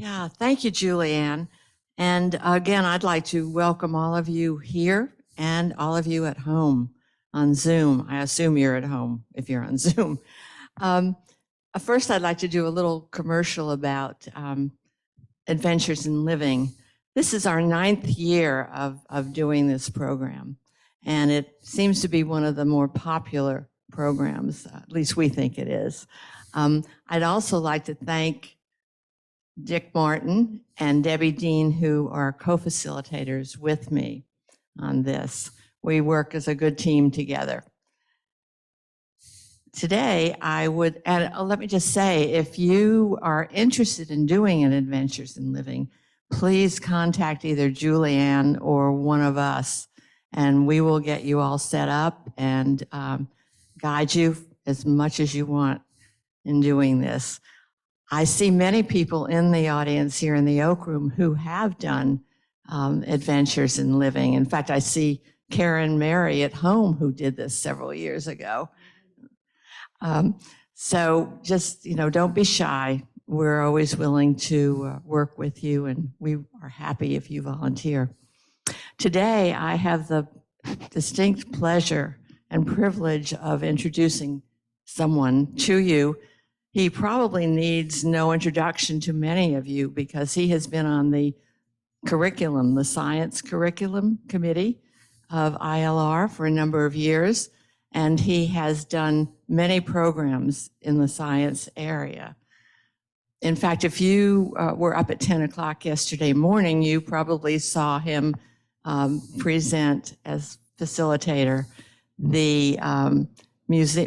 Yeah, thank you, Julianne. And again, I'd like to welcome all of you here and all of you at home on Zoom. I assume you're at home if you're on Zoom. Um, First, I'd like to do a little commercial about Adventures in Living. This is our 9th year of doing this program, and it seems to be one of the more popular programs, at least we think it is. I'd also like to thank Dick Martin and Debbie Dean, who are co-facilitators with me on this. We work as a good team together. Today, let me just say, if you are interested in doing an Adventures in Living, please contact either Julianne or one of us, and we will get you all set up and guide you as much as you want in doing this. I see many people in the audience here in the Oak Room who have done Adventures in Living. In fact, I see Karen Mary at home who did this several years ago. So just, don't be shy. We're always willing to work with you, and we are happy if you volunteer. Today, I have the distinct pleasure and privilege of introducing someone to you. He probably needs no introduction to many of you because he has been on the curriculum, the science curriculum committee of ILR for a number of years, and he has done many programs in the science area. In fact, if you were up at 10 o'clock yesterday morning, you probably saw him present as facilitator the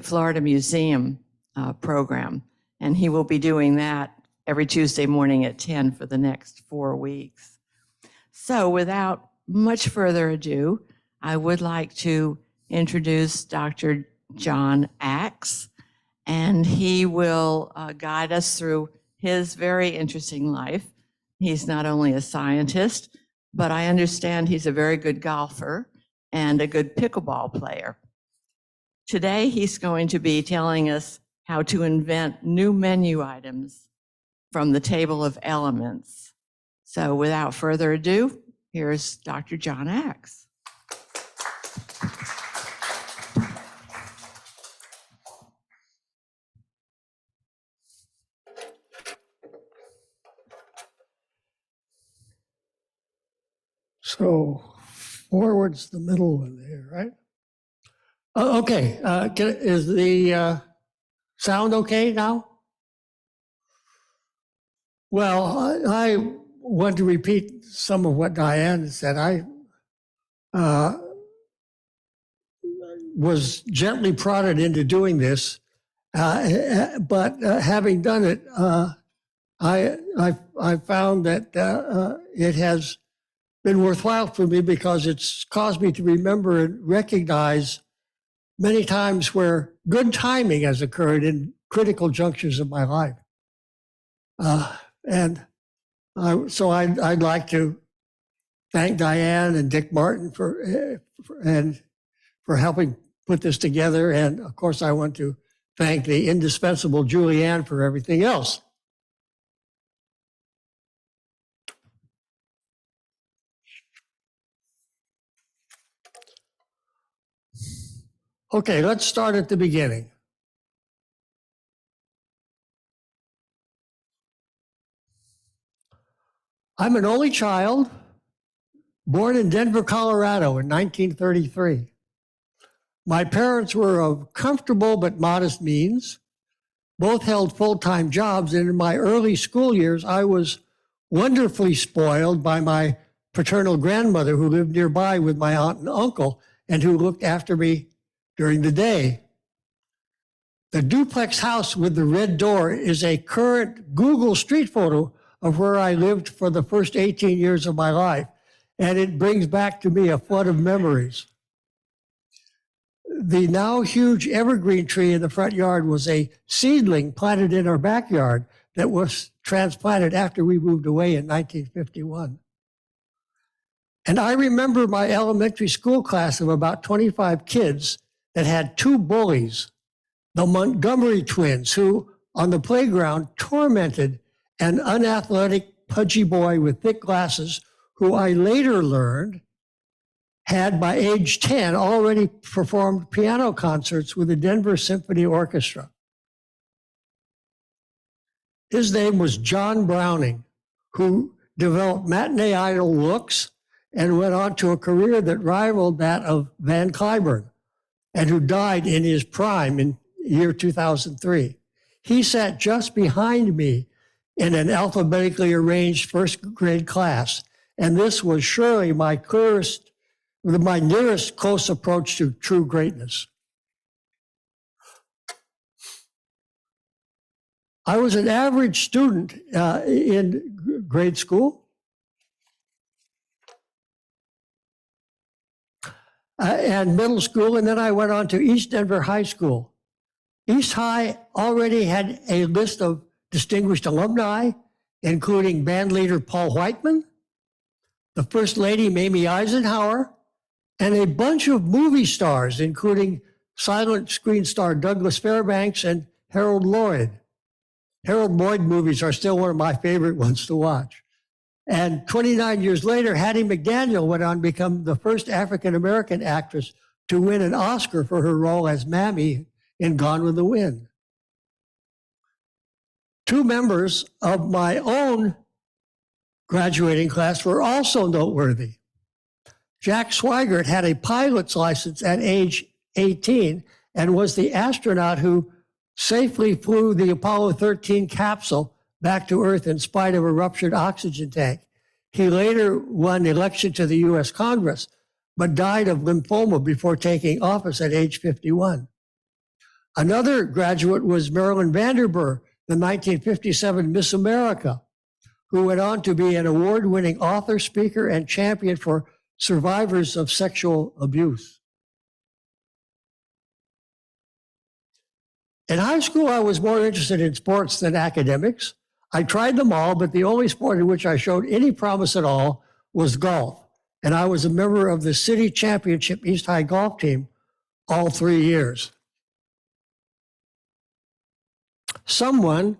Florida Museum program. And he will be doing that every Tuesday morning at 10 for the next 4 weeks. So without much further ado, I would like to introduce Dr. John Axe, and he will guide us through his very interesting life. He's not only a scientist, but I understand he's a very good golfer and a good pickleball player. Today, he's going to be telling us how to invent new menu items from the table of elements. So without further ado, here's Dr. John Axe. So forward's the middle one there, right? Okay, is the sound okay now? Well, I want to repeat some of what Diane said. I was gently prodded into doing this, but having done it, I found that it has been worthwhile for me because it's caused me to remember and recognize many times where good timing has occurred in critical junctures of my life. So I'd like to thank Diane and Dick Martin for helping put this together. And of course, I want to thank the indispensable Julianne for everything else. Okay, let's start at the beginning. I'm an only child, born in Denver, Colorado in 1933. My parents were of comfortable but modest means. Both held full-time jobs, and in my early school years, I was wonderfully spoiled by my paternal grandmother who lived nearby with my aunt and uncle and who looked after me during the day. The duplex house with the red door is a current Google Street photo of where I lived for the first 18 years of my life, and it brings back to me a flood of memories. The now huge evergreen tree in the front yard was a seedling planted in our backyard that was transplanted after we moved away in 1951. And I remember my elementary school class of about 25 kids that had two bullies, the Montgomery twins, who on the playground tormented an unathletic pudgy boy with thick glasses who I later learned had by age 10 already performed piano concerts with the Denver Symphony Orchestra. His name was John Browning, who developed matinee idol looks and went on to a career that rivaled that of Van Cliburn, and who died in his prime in year 2003. He sat just behind me in an alphabetically arranged first grade class, and this was surely my nearest close approach to true greatness. I was an average student in grade school. And middle school, and then I went on to East Denver High School. East High already had a list of distinguished alumni, including band leader Paul Whiteman, the First Lady Mamie Eisenhower, and a bunch of movie stars, including silent screen star Douglas Fairbanks and Harold Lloyd. Harold Lloyd movies are still one of my favorite ones to watch. And 29 years later, Hattie McDaniel went on to become the first African-American actress to win an Oscar for her role as Mammy in Gone with the Wind. Two members of my own graduating class were also noteworthy. Jack Swigert had a pilot's license at age 18 and was the astronaut who safely flew the Apollo 13 capsule back to Earth in spite of a ruptured oxygen tank. He later won election to the US Congress, but died of lymphoma before taking office at age 51. Another graduate was Marilyn Vanderburg, the 1957 Miss America, who went on to be an award-winning author, speaker, and champion for survivors of sexual abuse. In high school, I was more interested in sports than academics. I tried them all, but the only sport in which I showed any promise at all was golf. And I was a member of the city championship East High golf team all 3 years. Someone,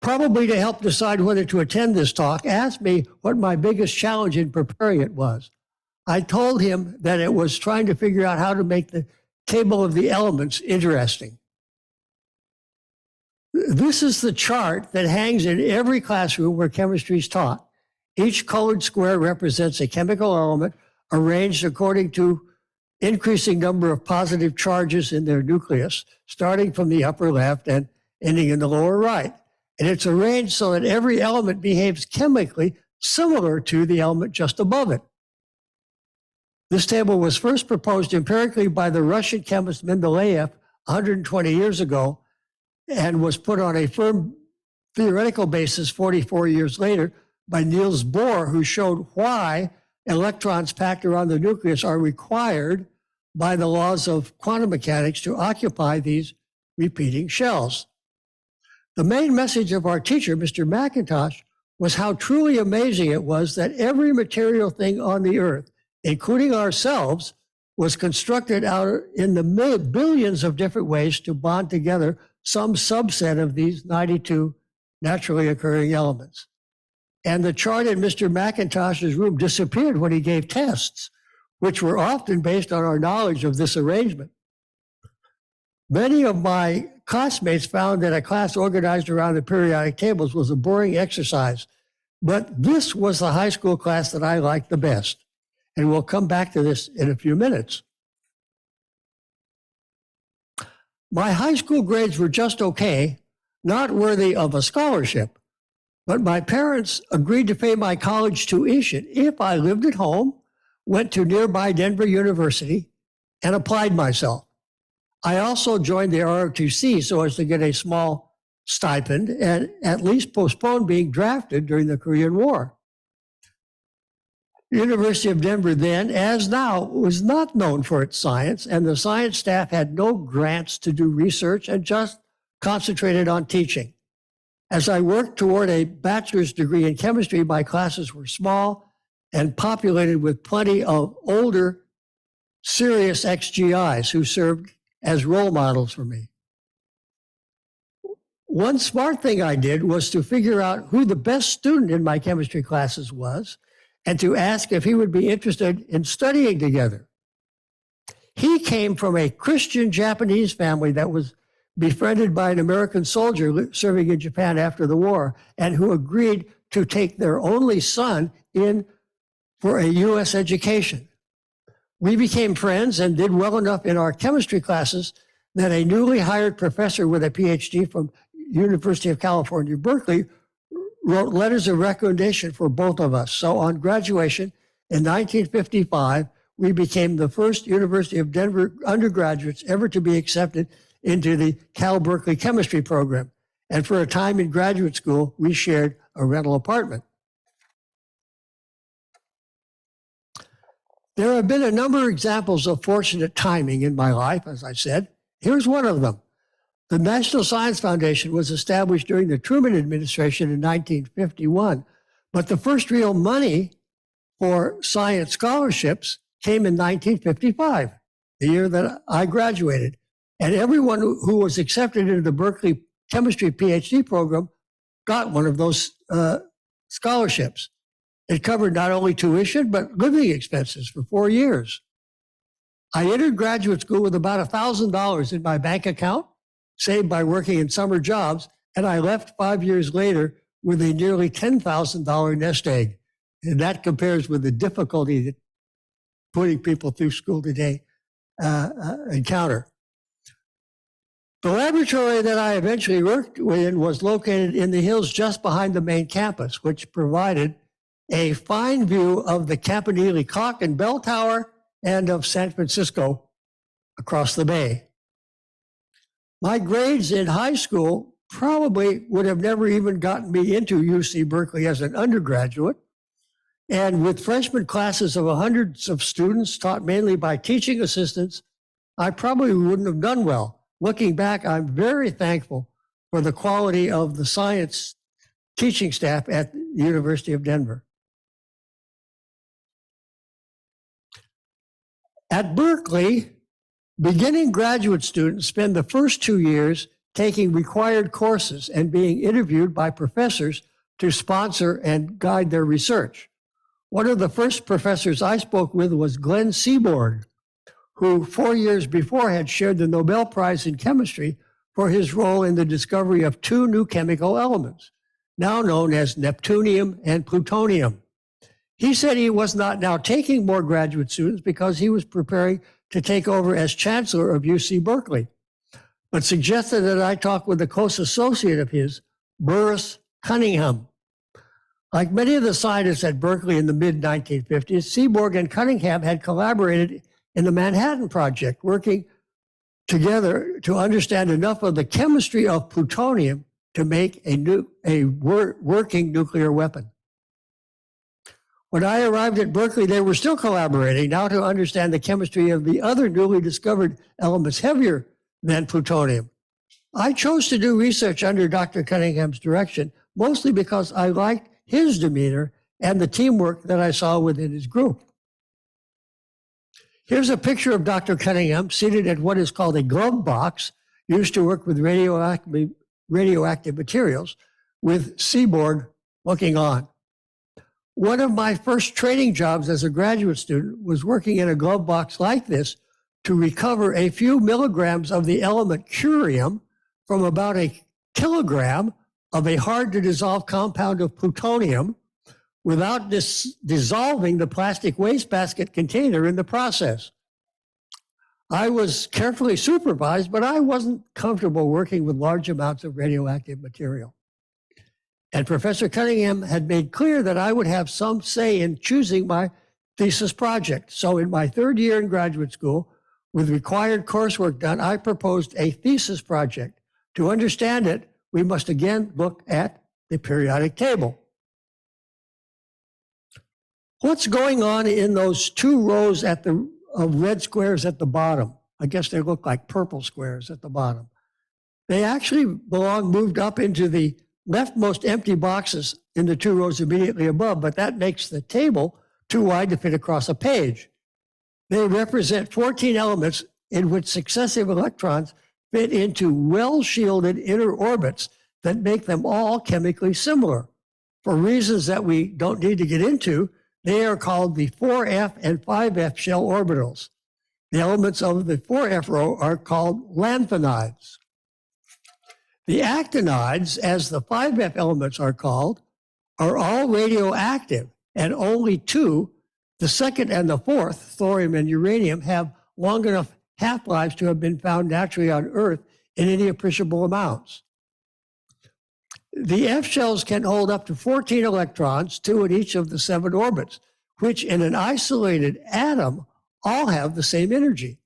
probably to help decide whether to attend this talk, asked me what my biggest challenge in preparing it was. I told him that it was trying to figure out how to make the table of the elements interesting. This is the chart that hangs in every classroom where chemistry is taught. Each colored square represents a chemical element arranged according to increasing number of positive charges in their nucleus, starting from the upper left and ending in the lower right. And it's arranged so that every element behaves chemically similar to the element just above it. This table was first proposed empirically by the Russian chemist Mendeleev 120 years ago, and was put on a firm theoretical basis 44 years later by Niels Bohr, who showed why electrons packed around the nucleus are required by the laws of quantum mechanics to occupy these repeating shells. The main message of our teacher, Mr. McIntosh, was how truly amazing it was that every material thing on the earth, including ourselves, was constructed out in the billions of different ways to bond together some subset of these 92 naturally occurring elements. And the chart in Mr. McIntosh's room disappeared when he gave tests, which were often based on our knowledge of this arrangement. Many of my classmates found that a class organized around the periodic tables was a boring exercise, but this was the high school class that I liked the best. And we'll come back to this in a few minutes. My high school grades were just okay, not worthy of a scholarship, but my parents agreed to pay my college tuition if I lived at home, went to nearby Denver University, and applied myself. I also joined the ROTC so as to get a small stipend and at least postpone being drafted during the Korean War. The University of Denver then, as now, was not known for its science, and the science staff had no grants to do research and just concentrated on teaching. As I worked toward a bachelor's degree in chemistry, my classes were small and populated with plenty of older, serious XGIs who served as role models for me. One smart thing I did was to figure out who the best student in my chemistry classes was and to ask if he would be interested in studying together. He came from a Christian Japanese family that was befriended by an American soldier serving in Japan after the war and who agreed to take their only son in for a U.S. education. We became friends and did well enough in our chemistry classes that a newly hired professor with a PhD from University of California, Berkeley, wrote letters of recommendation for both of us. So on graduation in 1955, we became the first University of Denver undergraduates ever to be accepted into the Cal Berkeley chemistry program. And for a time in graduate school, we shared a rental apartment. There have been a number of examples of fortunate timing in my life, as I said. Here's one of them. The National Science Foundation was established during the Truman administration in 1951, but the first real money for science scholarships came in 1955, the year that I graduated. And everyone who was accepted into the Berkeley chemistry PhD program got one of those scholarships. It covered not only tuition, but living expenses for 4 years. I entered graduate school with about $1,000 in my bank account, saved by working in summer jobs, and I left 5 years later with a nearly $10,000 nest egg. And that compares with the difficulty that putting people through school today encounter. The laboratory that I eventually worked in was located in the hills just behind the main campus, which provided a fine view of the Campanile Clock and Bell Tower and of San Francisco across the bay. My grades in high school probably would have never even gotten me into UC Berkeley as an undergraduate. And with freshman classes of hundreds of students taught mainly by teaching assistants, I probably wouldn't have done well. Looking back, I'm very thankful for the quality of the science teaching staff at the University of Denver. At Berkeley, beginning graduate students spend the first 2 years taking required courses and being interviewed by professors to sponsor and guide their research. One of the first professors I spoke with was Glenn Seaborg, who 4 years before had shared the Nobel Prize in Chemistry for his role in the discovery of two new chemical elements, now known as neptunium and plutonium. He said he was not now taking more graduate students because he was preparing to take over as chancellor of UC Berkeley, but suggested that I talk with a close associate of his, Burris Cunningham. Like many of the scientists at Berkeley in the mid-1950s, Seaborg and Cunningham had collaborated in the Manhattan Project, working together to understand enough of the chemistry of plutonium to make a working nuclear weapon. When I arrived at Berkeley, they were still collaborating now to understand the chemistry of the other newly discovered elements heavier than plutonium. I chose to do research under Dr. Cunningham's direction, mostly because I liked his demeanor and the teamwork that I saw within his group. Here's a picture of Dr. Cunningham seated at what is called a glove box, used to work with radioactive materials, with Seaborg looking on. One of my first training jobs as a graduate student was working in a glove box like this to recover a few milligrams of the element curium from about a kilogram of a hard-to-dissolve compound of plutonium without dissolving the plastic wastebasket container in the process. I was carefully supervised, but I wasn't comfortable working with large amounts of radioactive material. And Professor Cunningham had made clear that I would have some say in choosing my thesis project. So in my third year in graduate school, with required coursework done, I proposed a thesis project. To understand it, we must again look at the periodic table. What's going on in those two rows of red squares at the bottom? I guess they look like purple squares at the bottom. They actually moved up into the leftmost empty boxes in the two rows immediately above, but that makes the table too wide to fit across a page. They represent 14 elements in which successive electrons fit into well-shielded inner orbits that make them all chemically similar. For reasons that we don't need to get into, they are called the 4f and 5f shell orbitals. The elements of the 4f row are called lanthanides. The actinides, as the 5f elements are called, are all radioactive, and only two, the second and the fourth, thorium and uranium, have long enough half-lives to have been found naturally on Earth in any appreciable amounts. The F shells can hold up to 14 electrons, 2 in each of the 7 orbits, which in an isolated atom all have the same energy.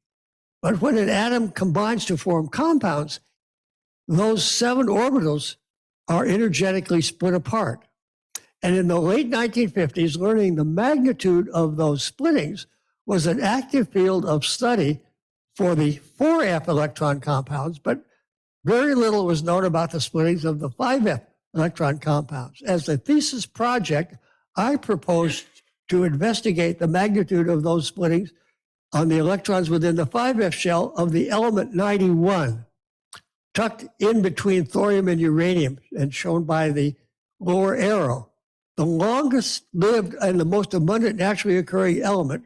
But when an atom combines to form compounds, those 7 orbitals are energetically split apart. And in the late 1950s, learning the magnitude of those splittings was an active field of study for the 4f electron compounds, but very little was known about the splittings of the 5f electron compounds. As a thesis project, I proposed to investigate the magnitude of those splittings on the electrons within the 5f shell of the element 91, tucked in between thorium and uranium, and shown by the lower arrow. The longest lived and the most abundant naturally occurring element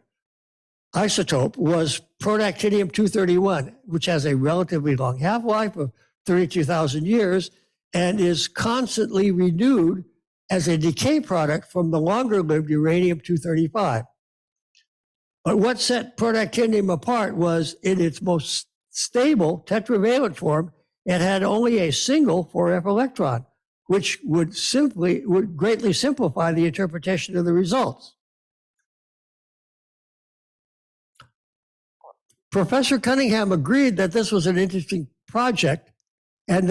isotope was protactinium-231, which has a relatively long half-life of 32,000 years and is constantly renewed as a decay product from the longer-lived uranium-235. But what set protactinium apart was in its most stable tetravalent form, it had only a single 4f electron, which would greatly simplify the interpretation of the results. Professor Cunningham agreed that this was an interesting project, and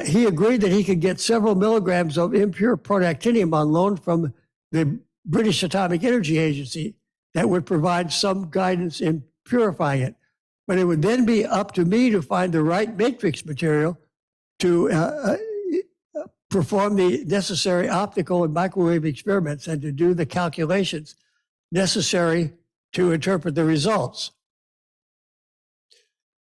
he agreed that he could get several milligrams of impure protactinium on loan from the British Atomic Energy Agency that would provide some guidance in purifying it. But it would then be up to me to find the right matrix material to perform the necessary optical and microwave experiments and to do the calculations necessary to interpret the results.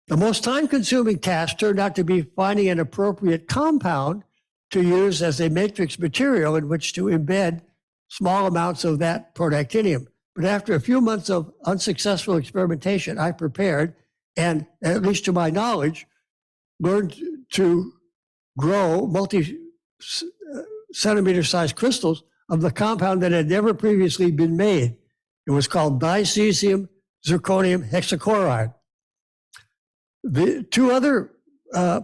The most time-consuming task turned out to be finding an appropriate compound to use as a matrix material in which to embed small amounts of that protactinium. But after a few months of unsuccessful experimentation, I prepared, and at least to my knowledge, learned to grow multi-centimeter-sized crystals of the compound that had never previously been made. It was called dicesium zirconium hexachloride. The two other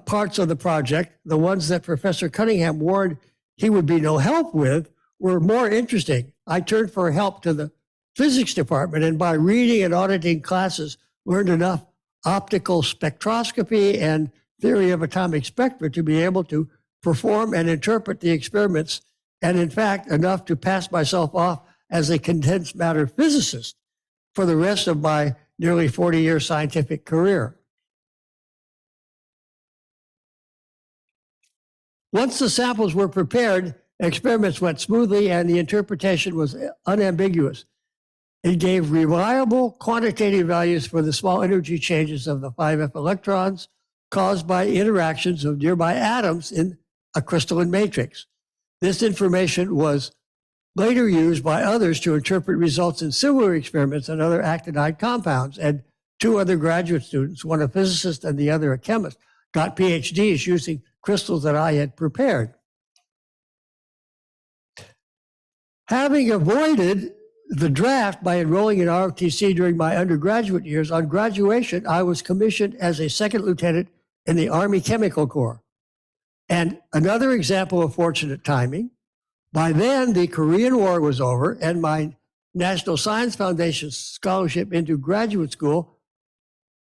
parts of the project, the ones that Professor Cunningham warned he would be no help with, were more interesting. I turned for help to the physics department, and by reading and auditing classes, learned enough optical spectroscopy and theory of atomic spectra to be able to perform and interpret the experiments, and in fact, enough to pass myself off as a condensed matter physicist for the rest of my nearly 40-year scientific career. Once the samples were prepared, experiments went smoothly and the interpretation was unambiguous. It gave reliable quantitative values for the small energy changes of the 5f electrons caused by interactions of nearby atoms in a crystalline matrix. This information was later used by others to interpret results in similar experiments on other actinide compounds, and 2 other graduate students, one a physicist and the other a chemist, got PhDs using crystals that I had prepared. Having avoided the draft by enrolling in ROTC during my undergraduate years, on graduation, I was commissioned as a second lieutenant in the Army Chemical Corps. And another example of fortunate timing, by then the Korean War was over and my National Science Foundation scholarship into graduate school,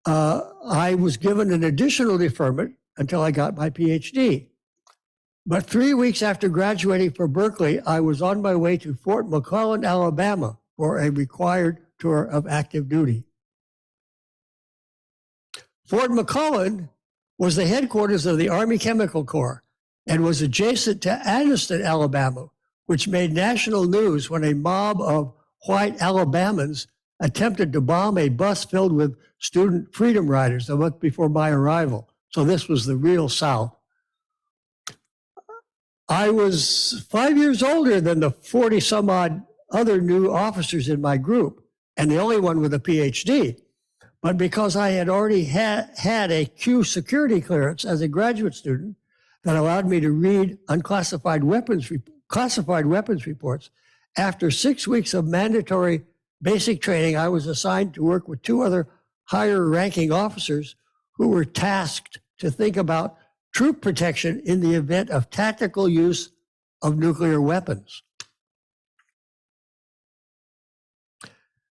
I was given an additional deferment until I got my PhD. But 3 weeks after graduating from Berkeley, I was on my way to Fort McClellan, Alabama for a required tour of active duty. Fort McClellan was the headquarters of the Army Chemical Corps and was adjacent to Anniston, Alabama, which made national news when a mob of white Alabamans attempted to bomb a bus filled with student freedom riders a month before my arrival. So this was the real South. I was 5 years older than the 40 some odd other new officers in my group, and the only one with a PhD. But because I had already had a Q security clearance as a graduate student that allowed me to read classified weapons reports, after 6 weeks of mandatory basic training, I was assigned to work with 2 other higher ranking officers who were tasked to think about troop protection in the event of tactical use of nuclear weapons.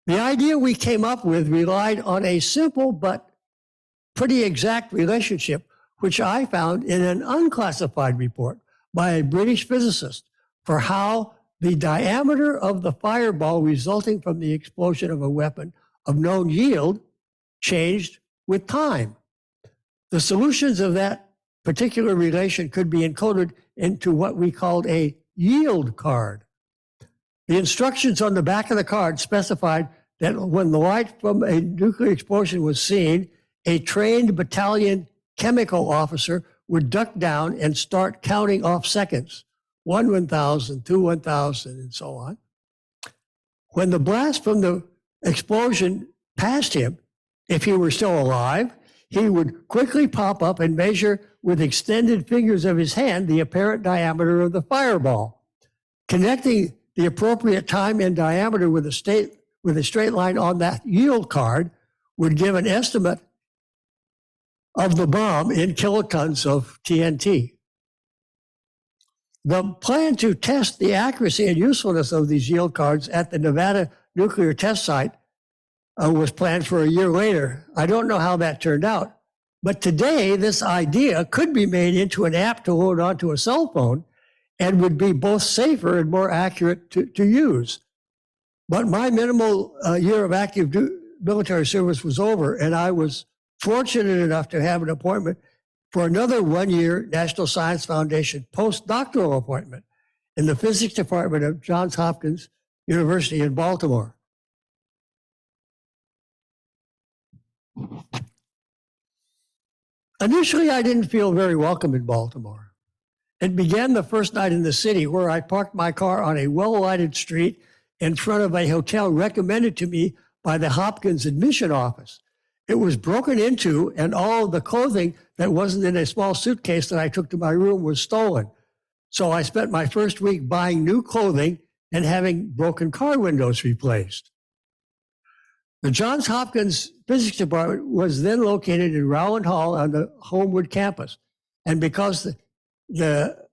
The idea we came up with relied on a simple but pretty exact relationship, which I found in an unclassified report by a British physicist for how the diameter of the fireball resulting from the explosion of a weapon of known yield changed with time. The solutions of that particular relation could be encoded into what we called a yield card. The instructions on the back of the card specified that when the light from a nuclear explosion was seen, a trained battalion chemical officer would duck down and start counting off seconds, 1 1,000, 2 1,000, and so on. When the blast from the explosion passed him, if he were still alive, he would quickly pop up and measure with extended fingers of his hand the apparent diameter of the fireball. Connecting the appropriate time and diameter with a straight line on that yield card would give an estimate of the bomb in kilotons of TNT. The plan to test the accuracy and usefulness of these yield cards at the Nevada nuclear test site was planned for a year later. I don't know how that turned out, but today this idea could be made into an app to load onto a cell phone and would be both safer and more accurate to use. But my minimal year of active military service was over, and I was fortunate enough to have an appointment for another 1-year National Science Foundation postdoctoral appointment in the physics department of Johns Hopkins University in Baltimore. Initially, I didn't feel very welcome in Baltimore. It began the first night in the city where I parked my car on a well-lighted street in front of a hotel recommended to me by the Hopkins admission office. It was broken into, and all of the clothing that wasn't in a small suitcase that I took to my room was stolen. So I spent my first week buying new clothing and having broken car windows replaced. The Johns Hopkins Physics Department was then located in Rowland Hall on the Homewood campus. And because the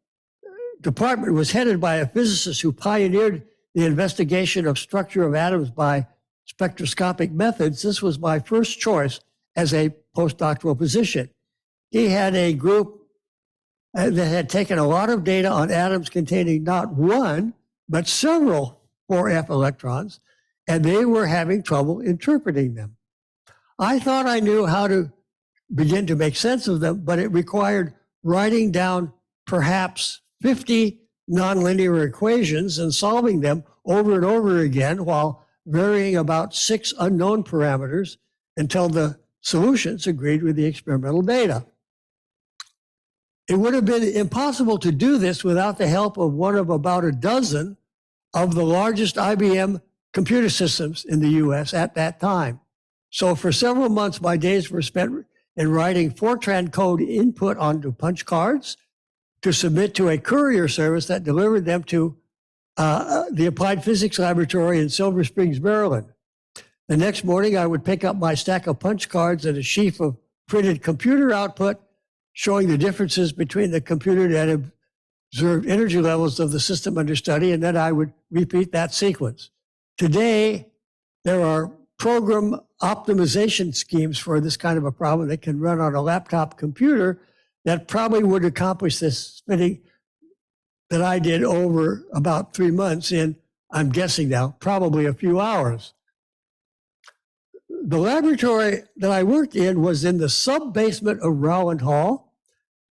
department was headed by a physicist who pioneered the investigation of structure of atoms by spectroscopic methods, this was my first choice as a postdoctoral position. He had a group that had taken a lot of data on atoms containing not one, but several 4f electrons, and they were having trouble interpreting them. I thought I knew how to begin to make sense of them, but it required writing down perhaps 50 nonlinear equations and solving them over and over again while varying about 6 unknown parameters until the solutions agreed with the experimental data. It would have been impossible to do this without the help of one of about a dozen of the largest IBM computer systems in the US at that time. So for several months, my days were spent in writing Fortran code input onto punch cards to submit to a courier service that delivered them to the Applied Physics Laboratory in Silver Springs, Maryland. The next morning, I would pick up my stack of punch cards and a sheaf of printed computer output showing the differences between the computed and observed energy levels of the system under study, and then I would repeat that sequence. Today, there are program optimization schemes for this kind of a problem that can run on a laptop computer that probably would accomplish this spinning that I did over about 3 months in, I'm guessing now, probably a few hours. The laboratory that I worked in was in the sub-basement of Rowland Hall.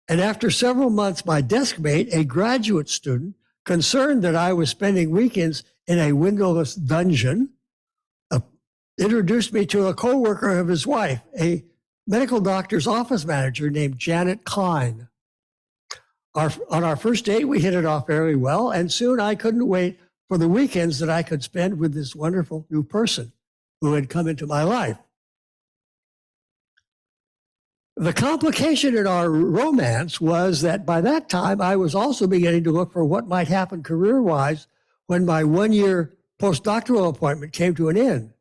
And after several months, my desk mate, a graduate student, concerned that I was spending weekends in a windowless dungeon, introduced me to a coworker of his wife, a medical doctor's office manager named Janet Klein. On our first date, we hit it off very well, and soon I couldn't wait for the weekends that I could spend with this wonderful new person who had come into my life. The complication in our romance was that by that time, I was also beginning to look for what might happen career-wise when my one-year postdoctoral appointment came to an end.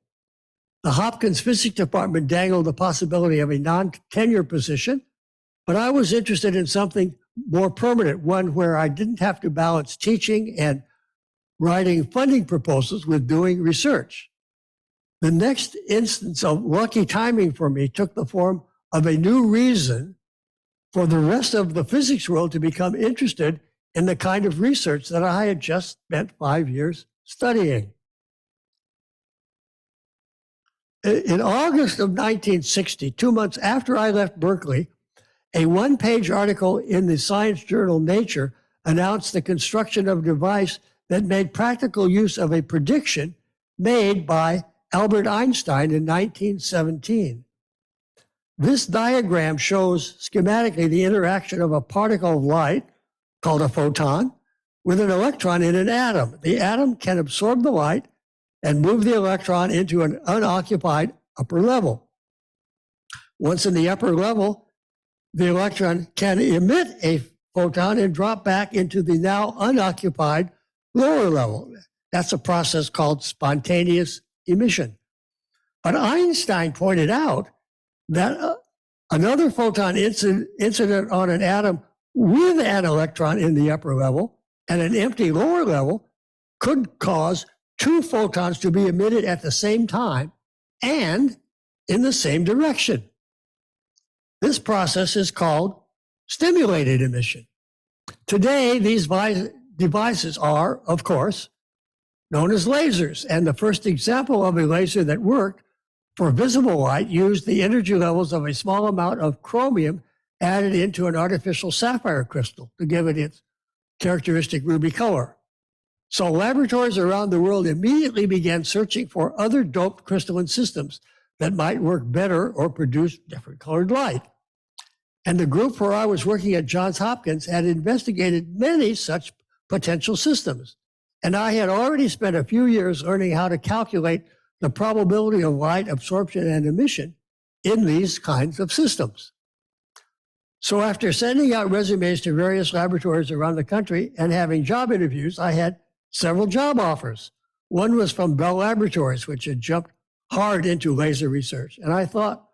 The Hopkins Physics Department dangled the possibility of a non-tenure position, but I was interested in something more permanent, one where I didn't have to balance teaching and writing funding proposals with doing research. The next instance of lucky timing for me took the form of a new reason for the rest of the physics world to become interested in the kind of research that I had just spent 5 years studying. In August of 1960, 2 months after I left Berkeley, a one-page article in the science journal Nature announced the construction of a device that made practical use of a prediction made by Albert Einstein in 1917. This diagram shows schematically the interaction of a particle of light, called a photon, with an electron in an atom. The atom can absorb the light and move the electron into an unoccupied upper level. Once in the upper level, the electron can emit a photon and drop back into the now unoccupied lower level. That's a process called spontaneous emission. But Einstein pointed out that another photon incident on an atom with an electron in the upper level and an empty lower level could cause two photons to be emitted at the same time and in the same direction. This process is called stimulated emission. Today, these devices are, of course, known as lasers, and the first example of a laser that worked for visible light used the energy levels of a small amount of chromium added into an artificial sapphire crystal to give it its characteristic ruby color. So laboratories around the world immediately began searching for other doped crystalline systems that might work better or produce different colored light. And the group where I was working at Johns Hopkins had investigated many such potential systems. And I had already spent a few years learning how to calculate the probability of light absorption and emission in these kinds of systems. So after sending out resumes to various laboratories around the country and having job interviews, I had several job offers. One was from Bell Laboratories, which had jumped hard into laser research. And I thought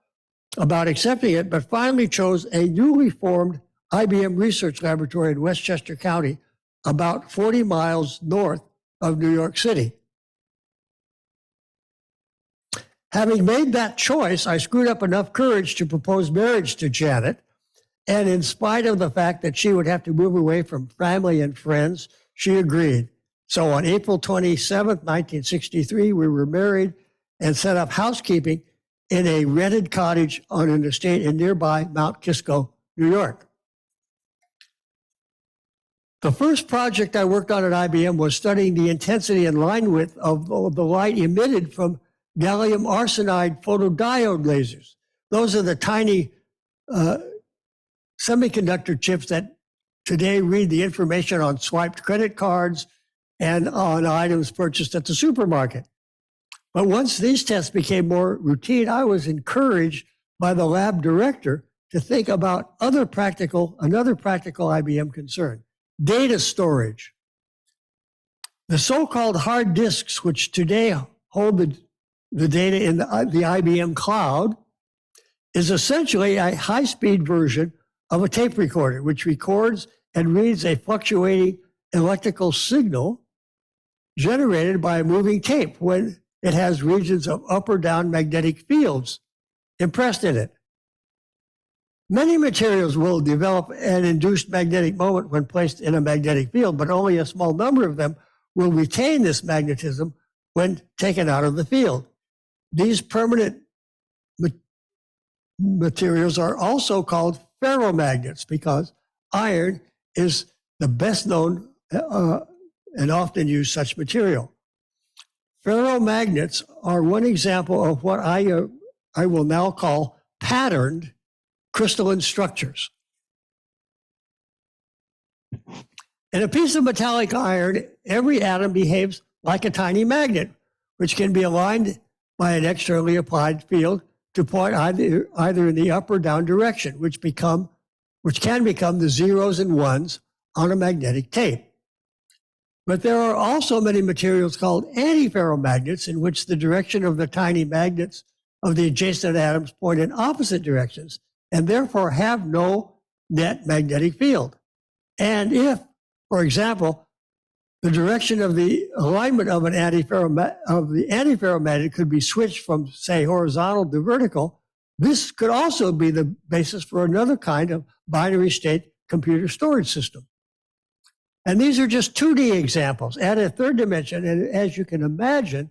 about accepting it, but finally chose a newly formed IBM research laboratory in Westchester County, about 40 miles north of New York City. Having made that choice, I screwed up enough courage to propose marriage to Janet. And in spite of the fact that she would have to move away from family and friends, she agreed. So on April 27th, 1963, we were married and set up housekeeping in a rented cottage on an estate in nearby Mount Kisco, New York. The first project I worked on at IBM was studying the intensity and line width of the light emitted from gallium arsenide photodiode lasers. Those are the tiny semiconductor chips that today read the information on swiped credit cards and on items purchased at the supermarket. But once these tests became more routine, I was encouraged by the lab director to think about another practical IBM concern: data storage. The so-called hard disks, which today hold the data in the IBM cloud, is essentially a high-speed version of a tape recorder, which records and reads a fluctuating electrical signal generated by a moving tape when it has regions of up or down magnetic fields impressed in it. Many materials will develop an induced magnetic moment when placed in a magnetic field, but only a small number of them will retain this magnetism when taken out of the field. These permanent materials are also called ferromagnets because iron is the best known and often used such material. Ferromagnets are one example of what I will now call patterned crystalline structures. In a piece of metallic iron, every atom behaves like a tiny magnet, which can be aligned by an externally applied field to point either in the up or down direction, which can become the zeros and ones on a magnetic tape. But there are also many materials called antiferromagnets, in which the direction of the tiny magnets of the adjacent atoms point in opposite directions and therefore have no net magnetic field. And if, for example, the direction of the alignment of the antiferromagnet could be switched from, say, horizontal to vertical, this could also be the basis for another kind of binary state computer storage system. And these are just 2D examples. Add a third dimension, and as you can imagine,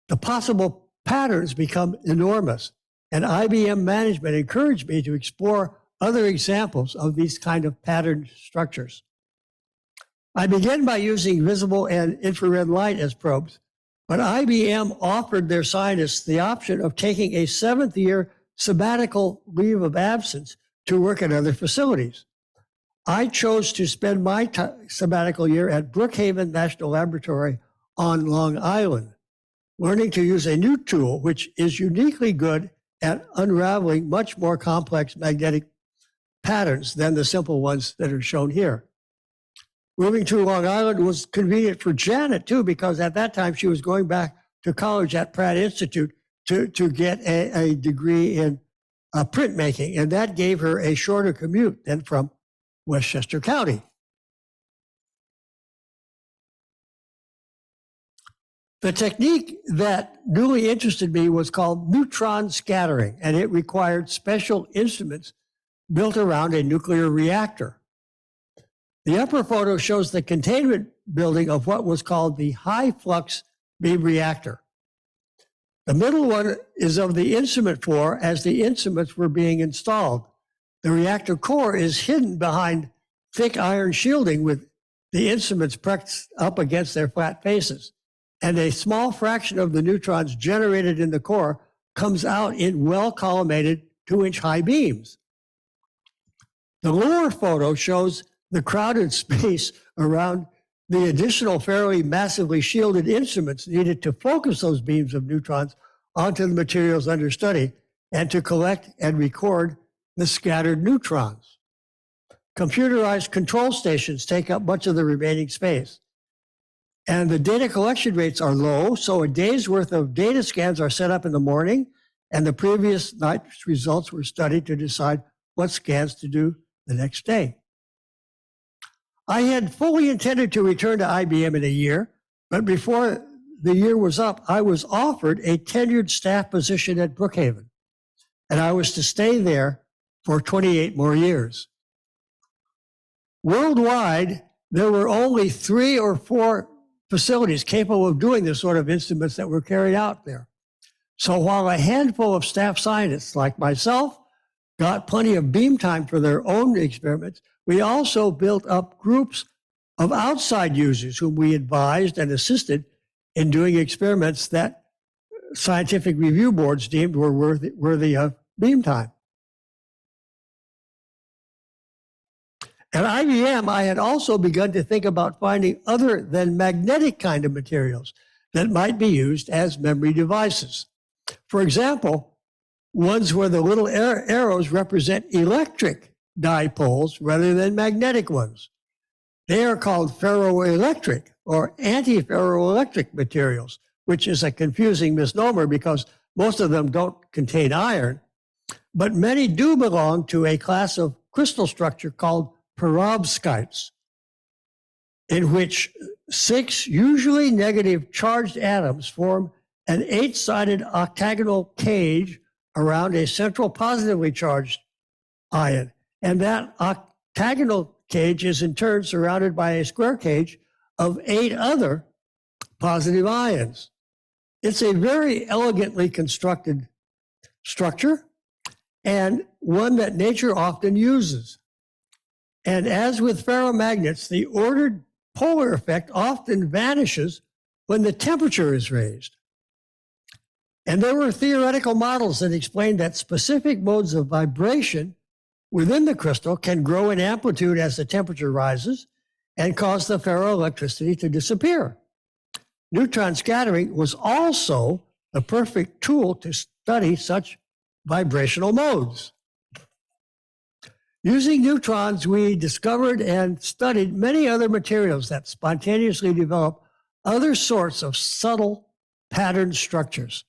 the possible patterns become enormous. And IBM management encouraged me to explore other examples of these kind of patterned structures. I began by using visible and infrared light as probes, but IBM offered their scientists the option of taking a 7th-year sabbatical leave of absence to work at other facilities. I chose to spend my sabbatical year at Brookhaven National Laboratory on Long Island, learning to use a new tool which is uniquely good at unraveling much more complex magnetic patterns than the simple ones that are shown here. Moving to Long Island was convenient for Janet too, because at that time she was going back to college at Pratt Institute to get a degree in printmaking, and that gave her a shorter commute than from Westchester County. The technique that newly interested me was called neutron scattering, and it required special instruments built around a nuclear reactor. The upper photo shows the containment building of what was called the high flux beam reactor. The middle one is of the instrument floor as the instruments were being installed. The reactor core is hidden behind thick iron shielding with the instruments pressed up against their flat faces. And a small fraction of the neutrons generated in the core comes out in well-collimated 2-inch high beams. The lower photo shows the crowded space around the additional fairly massively shielded instruments needed to focus those beams of neutrons onto the materials under study and to collect and record the scattered neutrons. Computerized control stations take up much of the remaining space. And the data collection rates are low, so a day's worth of data scans are set up in the morning, and the previous night's results were studied to decide what scans to do the next day. I had fully intended to return to IBM in a year, but before the year was up, I was offered a tenured staff position at Brookhaven, and I was to stay there for 28 more years. Worldwide, there were only 3 or 4 facilities capable of doing this sort of instruments that were carried out there. So while a handful of staff scientists like myself got plenty of beam time for their own experiments, we also built up groups of outside users whom we advised and assisted in doing experiments that scientific review boards deemed were worthy of beam time. At IBM, I had also begun to think about finding other than magnetic kind of materials that might be used as memory devices. For example, ones where the little arrows represent electric dipoles rather than magnetic ones. They are called ferroelectric or antiferroelectric materials, which is a confusing misnomer because most of them don't contain iron, but many do belong to a class of crystal structure called perovskites, in which 6 usually negative charged atoms form an 8-sided octagonal cage around a central positively charged ion. And that octagonal cage is in turn surrounded by a square cage of 8 other positive ions. It's a very elegantly constructed structure and one that nature often uses. And as with ferromagnets, the ordered polar effect often vanishes when the temperature is raised. And there were theoretical models that explained that specific modes of vibration within the crystal can grow in amplitude as the temperature rises and cause the ferroelectricity to disappear. Neutron scattering was also the perfect tool to study such vibrational modes. Using neutrons, we discovered and studied many other materials that spontaneously develop other sorts of subtle patterned structures.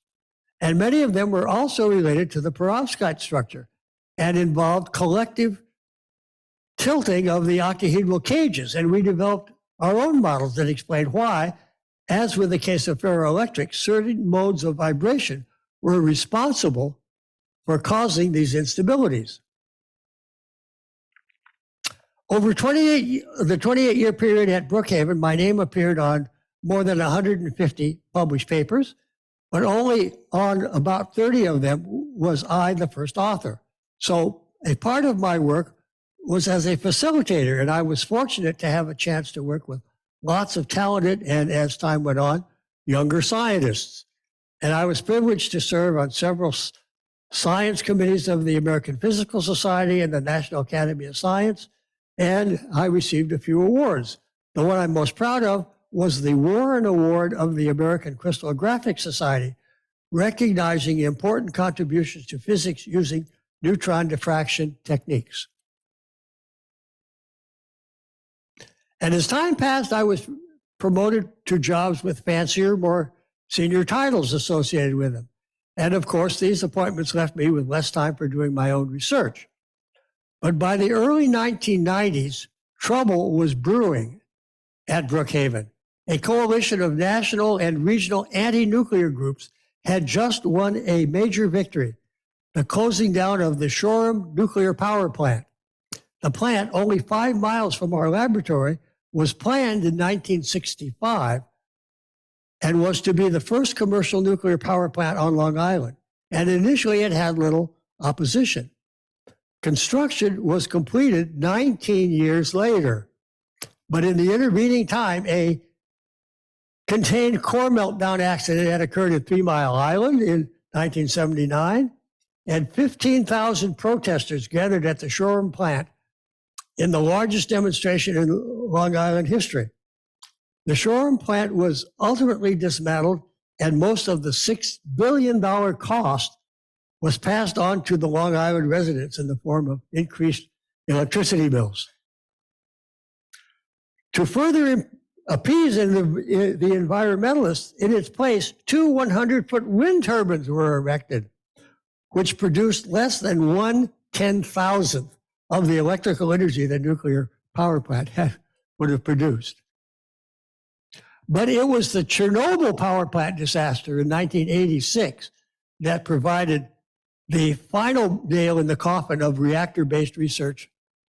And many of them were also related to the perovskite structure and involved collective tilting of the octahedral cages. And we developed our own models that explained why, as with the case of ferroelectrics, certain modes of vibration were responsible for causing these instabilities. Over the 28-year period at Brookhaven, my name appeared on more than 150 published papers, but only on about 30 of them was I the first author. So a part of my work was as a facilitator, and I was fortunate to have a chance to work with lots of talented and, as time went on, younger scientists. And I was privileged to serve on several science committees of the American Physical Society and the National Academy of Science, and I received a few awards. The one I'm most proud of was the Warren Award of the American Crystallographic Society, recognizing important contributions to physics using neutron diffraction techniques. And as time passed, I was promoted to jobs with fancier, more senior titles associated with them. And of course, these appointments left me with less time for doing my own research. But by the early 1990s, trouble was brewing at Brookhaven. A coalition of national and regional anti-nuclear groups had just won a major victory, the closing down of the Shoreham nuclear power plant. The plant, only 5 miles from our laboratory, was planned in 1965 and was to be the first commercial nuclear power plant on Long Island. And initially it had little opposition. Construction was completed 19 years later. But in the intervening time, a contained core meltdown accident had occurred at 3 Mile Island in 1979, and 15,000 protesters gathered at the Shoreham plant in the largest demonstration in Long Island history. The Shoreham plant was ultimately dismantled, and most of the $6 billion cost was passed on to the Long Island residents in the form of increased electricity bills. To further appease the environmentalists, in its place, 2 100-foot wind turbines were erected, which produced less than 1/10,000th of the electrical energy the nuclear power plant would have produced. But it was the Chernobyl power plant disaster in 1986 that provided the final nail in the coffin of reactor-based research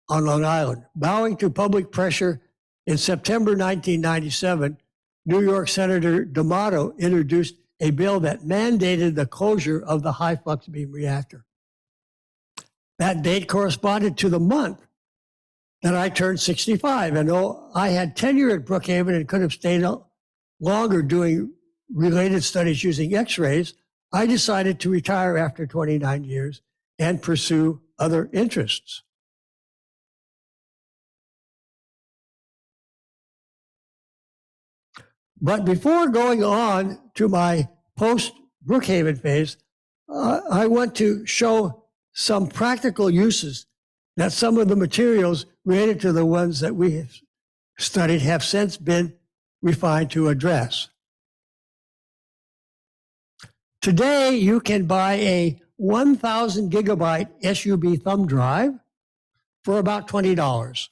on Long Island. Bowing to public pressure, in September 1997, New York Senator D'Amato introduced a bill that mandated the closure of the high flux beam reactor. That date corresponded to the month that I turned 65. And though I had tenure at Brookhaven and could have stayed longer doing related studies using X-rays, I decided to retire after 29 years and pursue other interests. But before going on to my post-Brookhaven phase, I want to show some practical uses that some of the materials related to the ones that we have studied have since been refined to address. Today, you can buy a 1,000 gigabyte SUB thumb drive for about $20.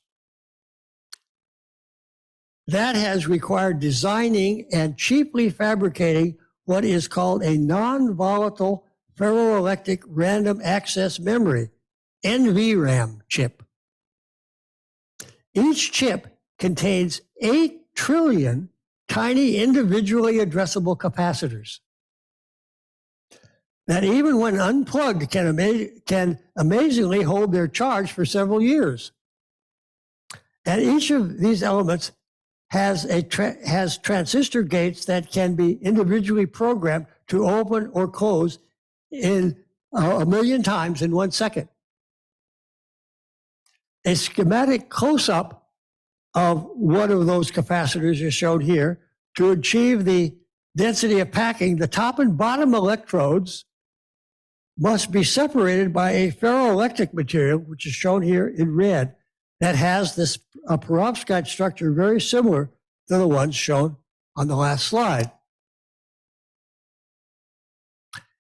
That has required designing and cheaply fabricating what is called a non-volatile ferroelectric random access memory, NVRAM chip. Each chip contains 8 trillion tiny individually addressable capacitors that even when unplugged can amazingly hold their charge for several years. And each of these elements has transistor gates that can be individually programmed to open or close in a million times in 1 second. A schematic close-up of one of those capacitors is shown here. To achieve the density of packing, the top and bottom electrodes must be separated by a ferroelectric material, which is shown here in red, that has this perovskite structure very similar to the ones shown on the last slide.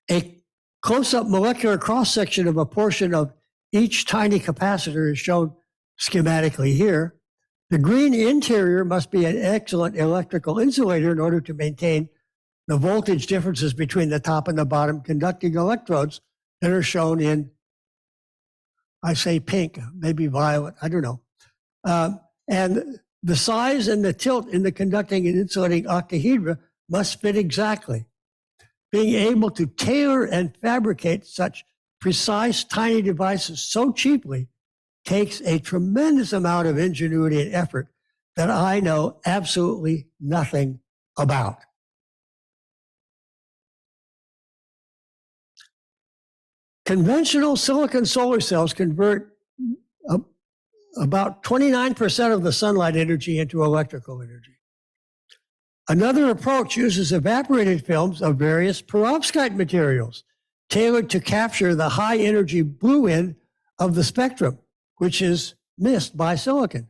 A close-up molecular cross-section of a portion of each tiny capacitor is shown schematically here. The green interior must be an excellent electrical insulator in order to maintain the voltage differences between the top and the bottom conducting electrodes that are shown in, I say pink, maybe violet, I don't know. And the size and the tilt in the conducting and insulating octahedra must fit exactly. Being able to tailor and fabricate such precise tiny devices so cheaply takes a tremendous amount of ingenuity and effort that I know absolutely nothing about. Conventional silicon solar cells convert about 29% of the sunlight energy into electrical energy. Another approach uses evaporated films of various perovskite materials tailored to capture the high energy blue end of the spectrum, which is missed by silicon.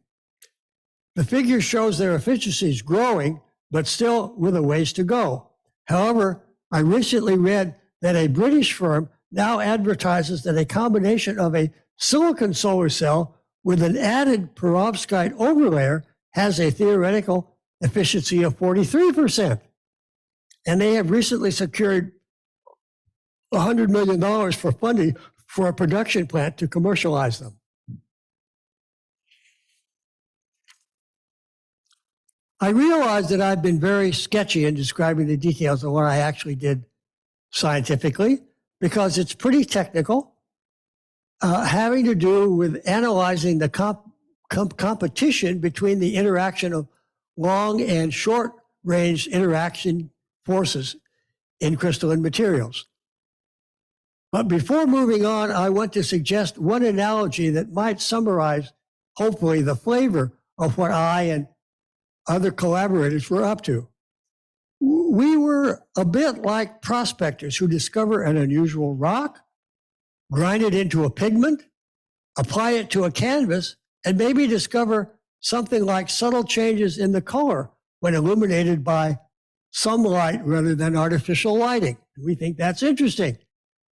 The figure shows their efficiency is growing, but still with a ways to go. However, I recently read that a British firm now advertises that a combination of a silicon solar cell with an added perovskite overlayer has a theoretical efficiency of 43%. And they have recently secured $100 million for funding for a production plant to commercialize them. I realize that I've been very sketchy in describing the details of what I actually did scientifically, because it's pretty technical, having to do with analyzing the competition between the interaction of long and short range interaction forces in crystalline materials. But before moving on, I want to suggest one analogy that might summarize, hopefully, the flavor of what I and other collaborators were up to. We were a bit like prospectors who discover an unusual rock, grind it into a pigment, apply it to a canvas, and maybe discover something like subtle changes in the color when illuminated by some light rather than artificial lighting. We think that's interesting.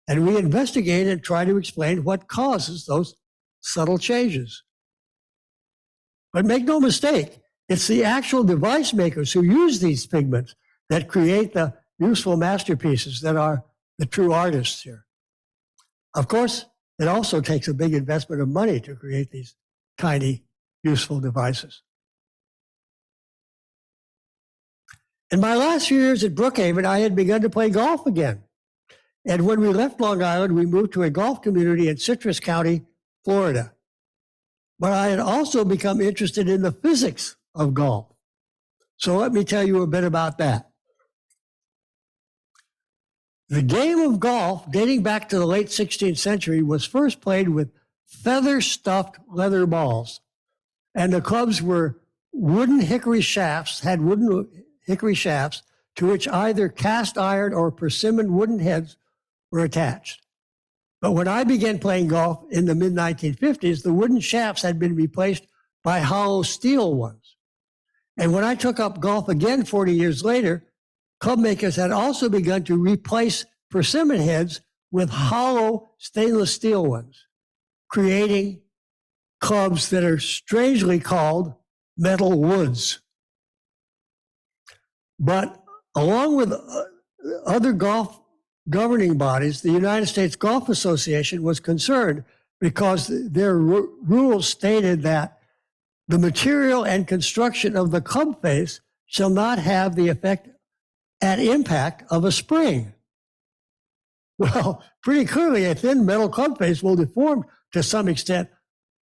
And we investigate and try to explain what causes those subtle changes. But make no mistake, it's the actual device makers who use these pigments that create the useful masterpieces that are the true artists here. Of course, it also takes a big investment of money to create these tiny, useful devices. In my last few years at Brookhaven, I had begun to play golf again. And when we left Long Island, we moved to a golf community in Citrus County, Florida. But I had also become interested in the physics of golf. So let me tell you a bit about that. The game of golf, dating back to the late 16th century, was first played with feather-stuffed leather balls. And the clubs were wooden hickory shafts, had wooden hickory shafts to which either cast iron or persimmon wooden heads were attached. But when I began playing golf in the mid-1950s, the wooden shafts had been replaced by hollow steel ones. And when I took up golf again 40 years later, club makers had also begun to replace persimmon heads with hollow stainless steel ones, creating clubs that are strangely called metal woods. But along with other golf governing bodies, the United States Golf Association was concerned because their rules stated that the material and construction of the club face shall not have the effect at impact of a spring. Well, pretty clearly, a thin metal club face will deform to some extent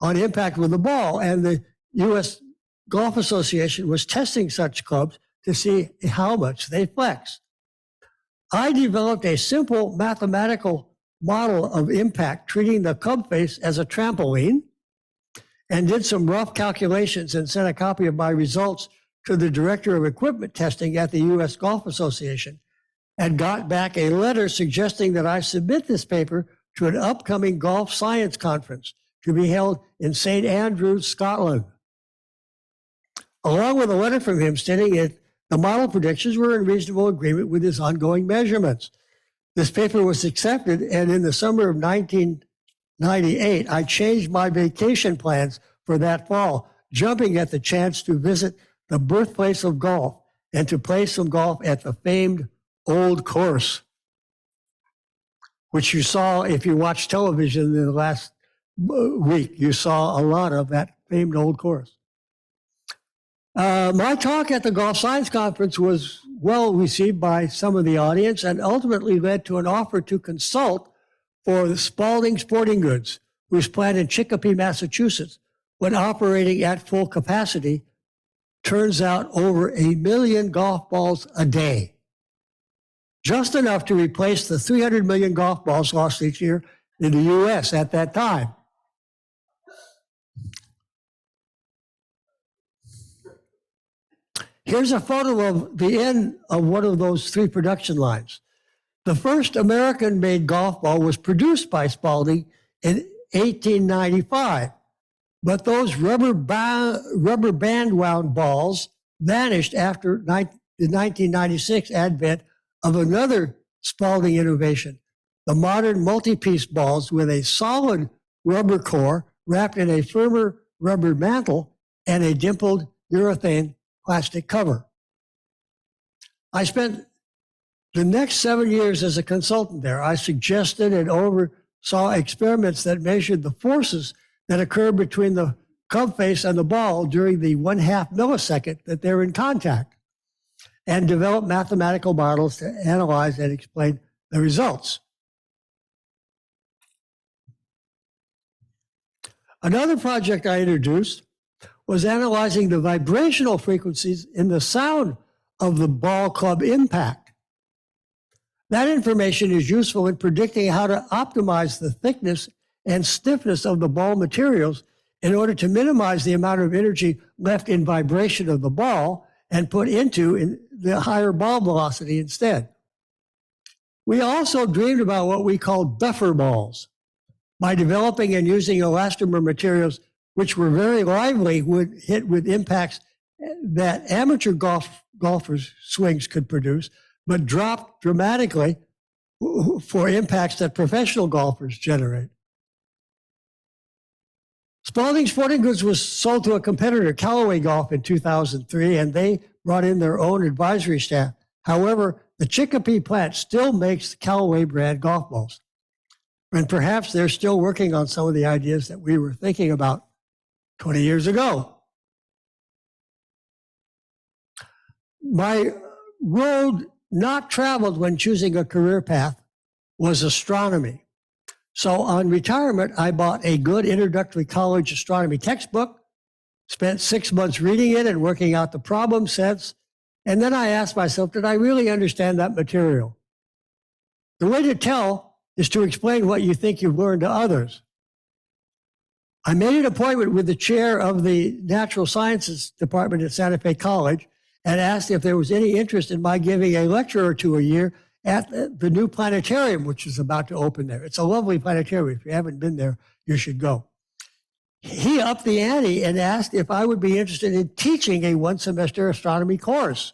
on impact with the ball. And the U.S. Golf Association was testing such clubs to see how much they flex. I developed a simple mathematical model of impact, treating the cub face as a trampoline, and did some rough calculations and sent a copy of my results to the director of equipment testing at the U.S. Golf Association, and got back a letter suggesting that I submit this paper to an upcoming golf science conference to be held in St. Andrews, Scotland. Along with a letter from him stating that the model predictions were in reasonable agreement with his ongoing measurements. This paper was accepted, and in the summer of 1998, I changed my vacation plans for that fall, jumping at the chance to visit the birthplace of golf and to play some golf at the famed Old Course, which you saw if you watched television in the last week. You saw a lot of that famed Old Course. My talk at the Golf Science Conference was well received by some of the audience and ultimately led to an offer to consult for the Spalding Sporting Goods, whose plant in Chicopee, Massachusetts, when operating at full capacity, turns out over 1 million golf balls a day. Just enough to replace the 300 million golf balls lost each year in the US at that time. Here's a photo of the end of one of those 3 production lines. The first American-made golf ball was produced by Spalding in 1895, but those rubber band-wound balls vanished after the 1996 advent of another Spalding innovation, the modern multi-piece balls with a solid rubber core wrapped in a firmer rubber mantle and a dimpled urethane plastic cover. I spent the next 7 years as a consultant there. I suggested and oversaw experiments that measured the forces that occur between the club face and the ball during the 1/2 millisecond that they're in contact, and developed mathematical models to analyze and explain the results. Another project I introduced was analyzing the vibrational frequencies in the sound of the ball club impact. That information is useful in predicting how to optimize the thickness and stiffness of the ball materials in order to minimize the amount of energy left in vibration of the ball and put into the higher ball velocity instead. We also dreamed about what we call buffer balls. By developing and using elastomer materials, which were very lively when hit with impacts that amateur golfers' swings could produce, but dropped dramatically for impacts that professional golfers generate. Spalding Sporting Goods was sold to a competitor, Callaway Golf, in 2003, and they brought in their own advisory staff. However, the Chicopee plant still makes the Callaway brand golf balls. And perhaps they're still working on some of the ideas that we were thinking about 20 years ago. My road not traveled when choosing a career path was astronomy. So on retirement, I bought a good introductory college astronomy textbook, spent 6 months reading it and working out the problem sets. And then I asked myself, did I really understand that material? The way to tell is to explain what you think you've learned to others. I made an appointment with the chair of the Natural Sciences Department at Santa Fe College and asked if there was any interest in my giving a lecture or two a year at the new planetarium, which is about to open there. It's a lovely planetarium. If you haven't been there, you should go. He upped the ante and asked if I would be interested in teaching a 1-semester astronomy course.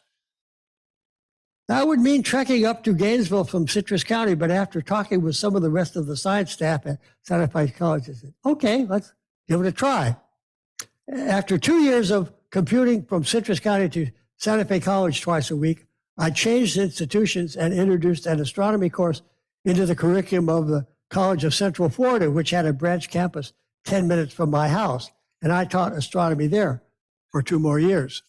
That would mean trekking up to Gainesville from Citrus County, but after talking with some of the rest of the science staff at Santa Fe College, I said, okay, let's give it a try. After 2 years of commuting from Citrus County to Santa Fe College twice a week, I changed institutions and introduced an astronomy course into the curriculum of the College of Central Florida, which had a branch campus 10 minutes from my house. And I taught astronomy there for 2 more years.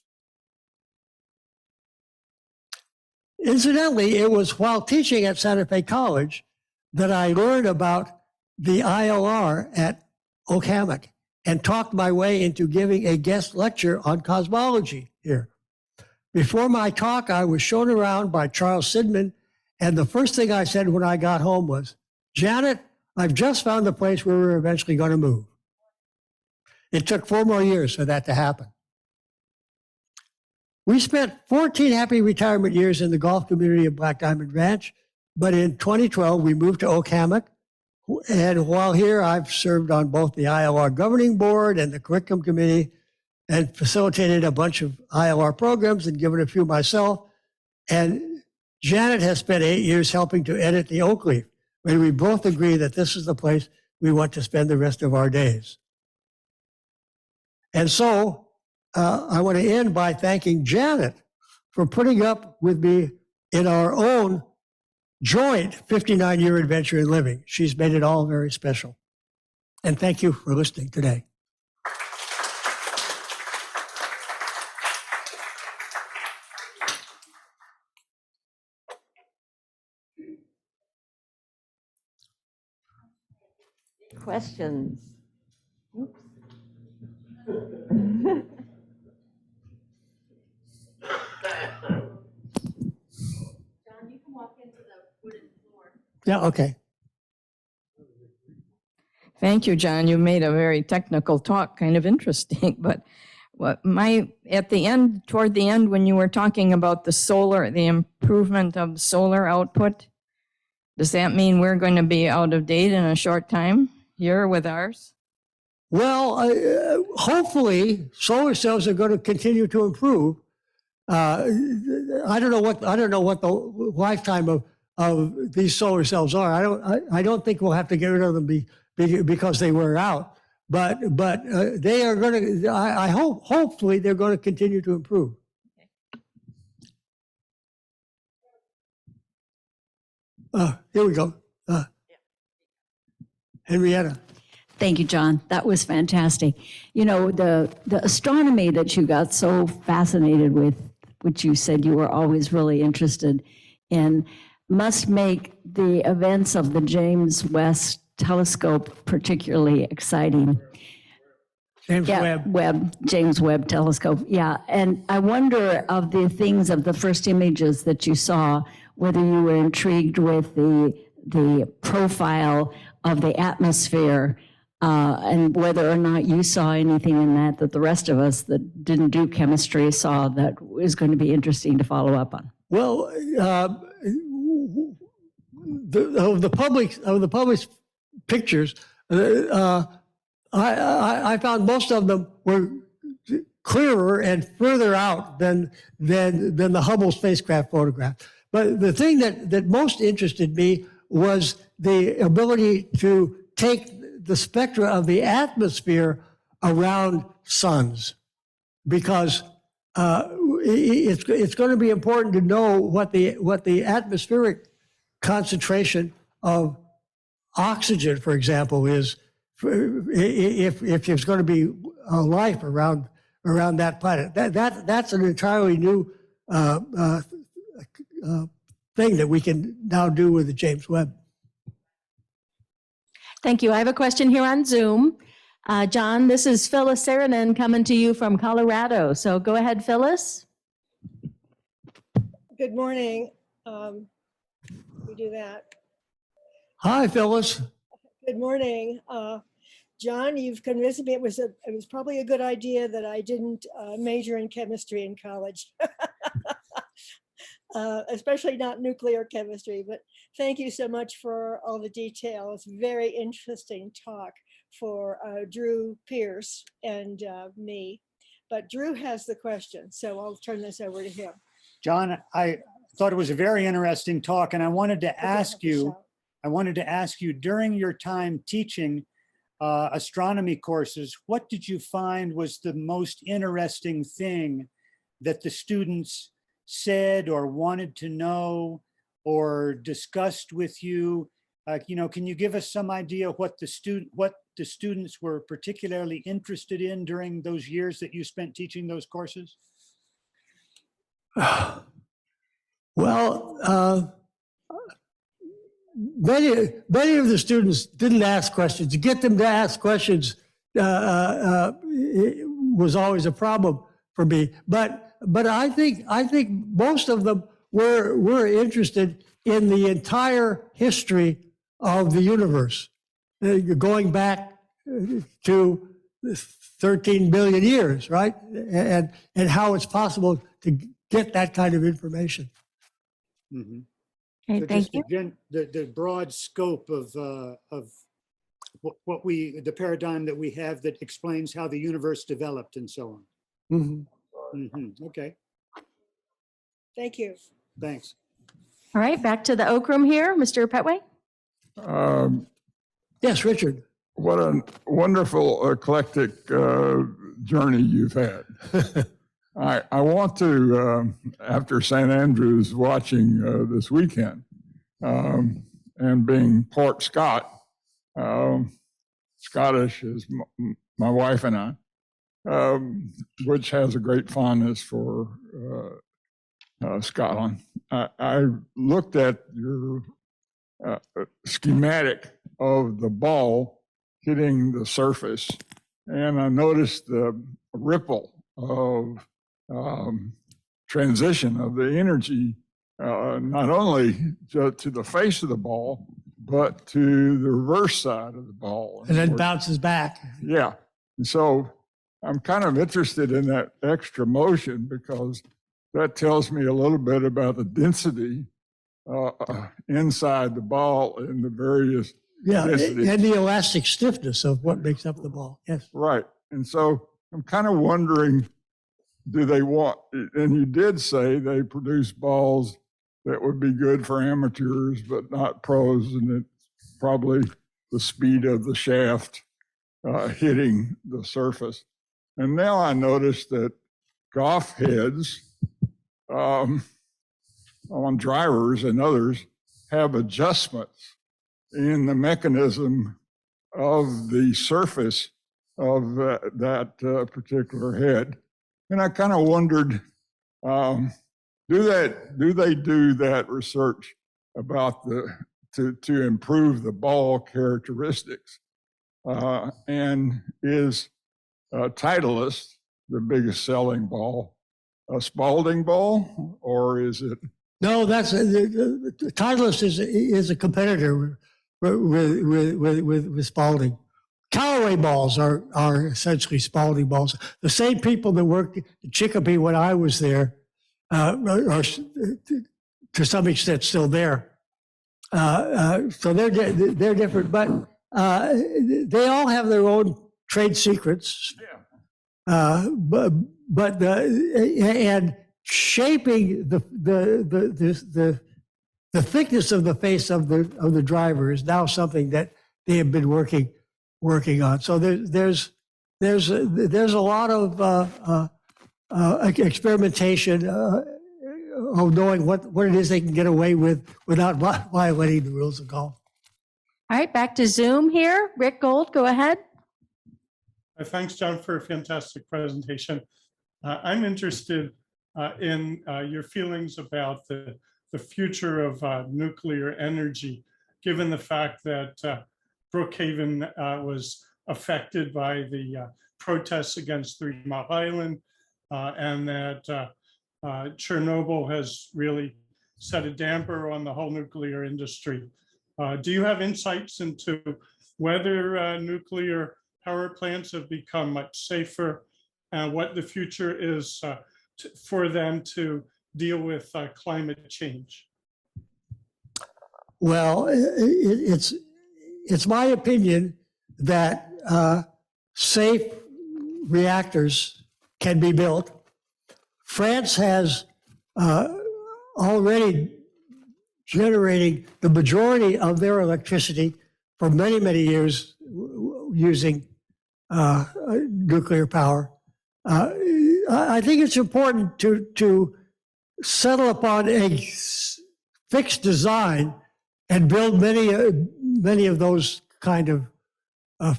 Incidentally, it was while teaching at Santa Fe College that I learned about the ILR at Oak Hammock and talked my way into giving a guest lecture on cosmology here. Before my talk, I was shown around by Charles Sidman And the first thing I said when I got home was, Janet, I've just found the place where we're eventually going to move. It took 4 more years for that to happen. We spent 14 happy retirement years in the golf community of Black Diamond Ranch, but in 2012, we moved to Oak Hammock. And while here, I've served on both the ILR governing board and the curriculum committee and facilitated a bunch of ILR programs and given a few myself. And Janet has spent 8 years helping to edit the Oak Leaf, and we both agree that this is the place we want to spend the rest of our days. And so I want to end by thanking Janet for putting up with me in our own joint 59-year adventure in living. She's made it all very special. And thank you for listening today. Questions? Oops. John, you can walk into the wooden floor. Yeah, okay. Thank you, John. You made a very technical talk, kind of interesting. But toward the end, when you were talking about the improvement of solar output, does that mean we're going to be out of date in a short time here with ours? Well, hopefully, solar cells are going to continue to improve. I don't know what the lifetime of these solar cells are. I don't think we'll have to get rid of them because they wear out. But they are going to. I hope hopefully they're going to continue to improve. Here we go. Henrietta. Thank you, John. That was fantastic. You know, the astronomy that you got so fascinated with, which you said you were always really interested in, must make the events of the James West Telescope particularly exciting. James James Webb Telescope. Yeah. And I wonder of the things of the first images that you saw, whether you were intrigued with the profile of the atmosphere, and whether or not you saw anything in that the rest of us that didn't do chemistry saw that is going to be interesting to follow up on. Well, the public's pictures, I found most of them were clearer and further out than the Hubble spacecraft photograph. But the thing that most interested me was the ability to take the spectra of the atmosphere around suns, because it's going to be important to know what the atmospheric concentration of oxygen, for example, is if there's going to be life around that planet. That's an entirely new thing that we can now do with the James Webb. Thank you. I have a question here on Zoom. John, this is Phyllis Saarinen coming to you from Colorado. So go ahead, Phyllis. Good morning. We do that. Hi, Phyllis. Good morning. John, you've convinced me it was probably a good idea that I didn't major in chemistry in college. Especially not nuclear chemistry, but thank you so much for all the details. Very interesting talk for Drew Pierce and me. But Drew has the question, so I'll turn this over to him. John, I thought it was a very interesting talk, and I wanted to ask you during your time teaching astronomy courses, what did you find was the most interesting thing that the students said or wanted to know or discussed with you? Can you give us some idea what the students were particularly interested in during those years that you spent teaching those courses? Well, many of the students didn't ask questions. To get them to ask questions was always a problem for me. But I think most of them were interested in the entire history of the universe, going back to 13 billion years, right? And how it's possible to get that kind of information. Mhm. Okay, So thank just you. the broad scope of the paradigm that we have that explains how the universe developed and so on. Mhm. Okay, Thank you. thanks. All right, back to the Oak Room here, Mr. Petway. Yes, Richard. What a wonderful eclectic journey you've had. I want to, after St. Andrews watching this weekend and being part Scot, Scottish is my wife and I, which has a great fondness for Scotland. I looked at your schematic of the ball hitting the surface, and I noticed the ripple of transition of the energy, not only to the face of the ball, but to the reverse side of the ball. And then bounces back. Yeah. And so I'm kind of interested in that extra motion because that tells me a little bit about the density inside the ball and the various Yeah, densities. and the elastic stiffness of what makes up the ball. Yes. Right. And so I'm kind of wondering, do they want, and you did say they produce balls that would be good for amateurs, but not pros, and it's probably the speed of the shaft hitting the surface. And now I noticed that golf heads on drivers and others have adjustments in the mechanism of the surface of that particular head. And I kind of wondered, do they do that research about to improve the ball characteristics? And is Titleist the biggest selling ball a Spalding ball, or is it? No, that's the Titleist is a competitor with Spalding. Callaway balls are essentially Spalding balls. The same people that worked at Chicopee when I was there are to some extent still there. So they're different, but they all have their own trade secrets. Yeah. But and shaping the thickness of the face of the driver is now something that they have been working on. So there's a lot of experimentation of knowing what it is they can get away with without violating the rules of golf. All right, back to Zoom here. Rick Gold, go ahead. Thanks, John, for a fantastic presentation. I'm interested in your feelings about the future of nuclear energy, given the fact that Brookhaven was affected by the protests against 3 Mile Island, and that Chernobyl has really set a damper on the whole nuclear industry. Do you have insights into whether nuclear power plants have become much safer and what the future is for them to deal with climate change? Well, it's my opinion that safe reactors can be built. France has already generating the majority of their electricity for many, many years using nuclear power. I think it's important to settle upon a fixed design and build many of those kind of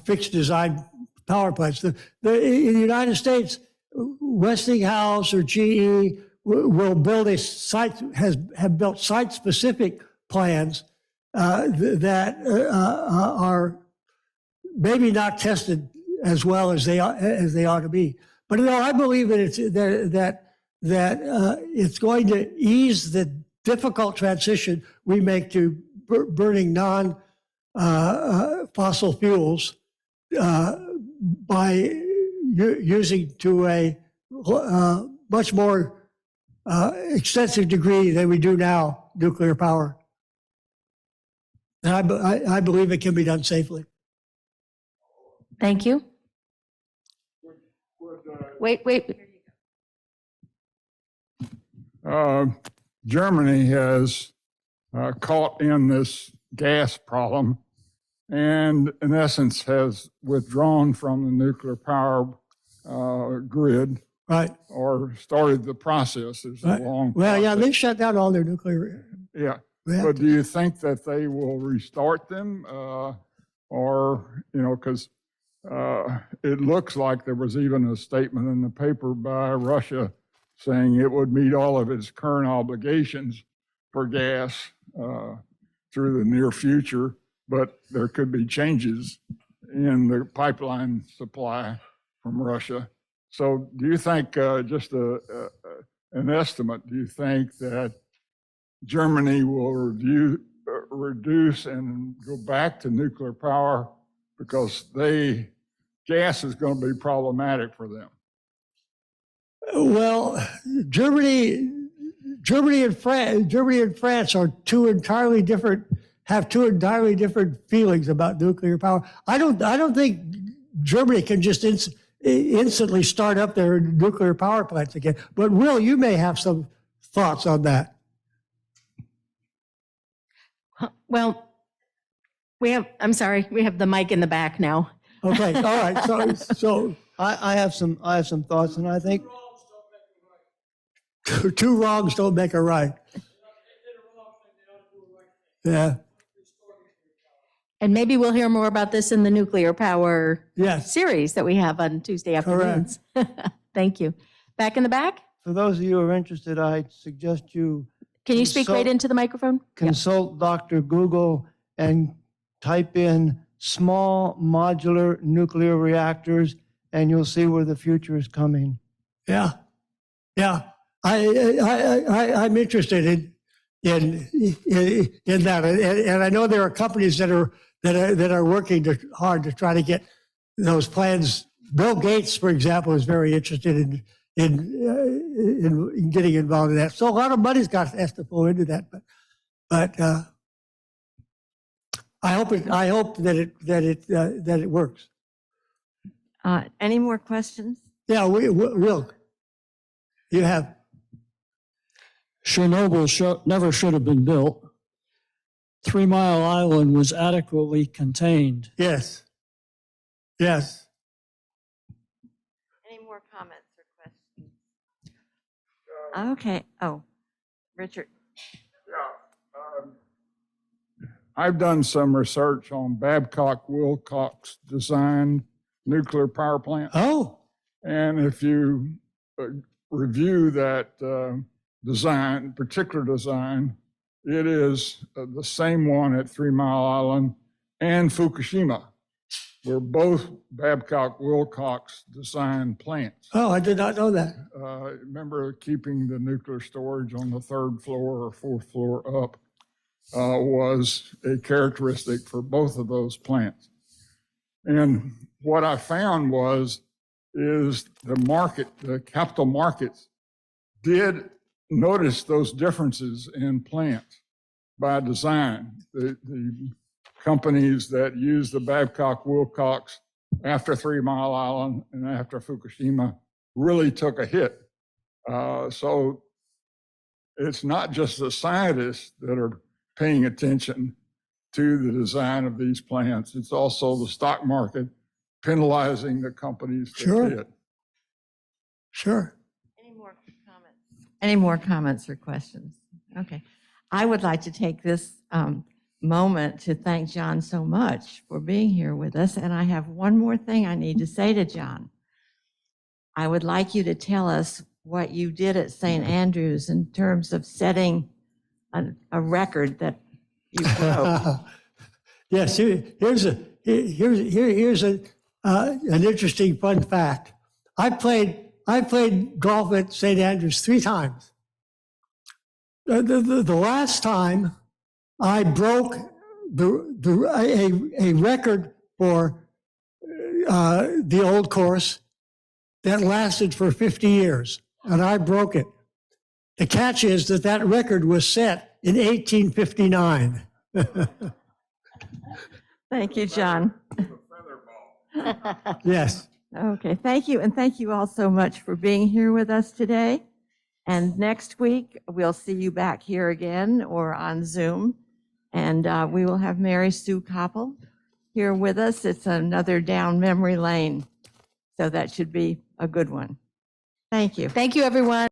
fixed design power plants. In the United States, Westinghouse or GE will build have built site-specific plans that are maybe not tested as well as they ought to be. But I believe that it's going to ease the difficult transition we make to burning non-fossil fuels by using to a much more extensive degree than we do now nuclear power. And I believe it can be done safely. Thank you. Wait. Germany has caught in this gas problem and in essence has withdrawn from the nuclear power grid Right. or started the process. It's a Right. long Well, yeah, process. they shut down all their nuclear Yeah. But reactors. do you think that they will restart them? Or, because it looks like there was even a statement in the paper by Russia saying it would meet all of its current obligations for gas through the near future, but there could be changes in the pipeline supply from Russia. So do you think, just an estimate, do you think that Germany will reduce and go back to nuclear power because gas is going to be problematic for them? Well, Germany and France are have two entirely different feelings about nuclear power. I don't think Germany can just instantly start up their nuclear power plants again. But Will, you may have some thoughts on that. Well, we have the mic in the back now. Okay, all right. So I have some thoughts, and I think two wrongs don't make a right. Yeah. And maybe we'll hear more about this in the nuclear power Yes. series that we have on Tuesday afternoons. Thank you. Back in the back? for those of you who are interested, I suggest you Can you speak right Consult- into the microphone? Yeah. consult Dr. Google and type in small modular nuclear reactors, and you'll see where the future is coming. Yeah, yeah. I'm interested in that, and I know there are companies that are working hard to try to get those plans. Bill Gates, for example, is very interested in getting involved in that. So a lot of money's has to flow into that, but I hope that it works. Any more questions? Yeah, we'll. You have. Chernobyl never should have been built. 3 Mile Island was adequately contained. Yes. Yes. Any more comments or questions? Okay. Oh, Richard. I've done some research on Babcock-Wilcox designed nuclear power plant. Oh, And if you review that particular design, it is the same one at 3 Mile Island and Fukushima. Were both Babcock-Wilcox designed plants. oh, I did not know that. Remember keeping the nuclear storage on the 3rd floor or 4th floor up was a characteristic for both of those plants. And what I found is the capital markets did notice those differences in plants by design. The companies that use the Babcock-Wilcox after 3 Mile Island and after Fukushima really took a hit. So it's not just the scientists that are paying attention to the design of these plants. It's also the stock market penalizing the companies that Sure. did. Sure. Any more comments or questions? Okay. I would like to take this moment to thank John so much for being here with us. And I have one more thing I need to say to John. I would like you to tell us what you did at St. Andrews in terms of setting a record that you broke. Yes. Here's an interesting fun fact. I played golf at St. Andrews 3 times. The last time I broke a record for the old course that lasted for 50 years, and I broke it. The catch is that that record was set in 1859. Thank you, John. Yes. Okay, thank you. And thank you all so much for being here with us today. And next week, we'll see you back here again or on Zoom. And we will have Mary Sue Koppel here with us. It's another down memory lane. So that should be a good one. Thank you. Thank you, everyone.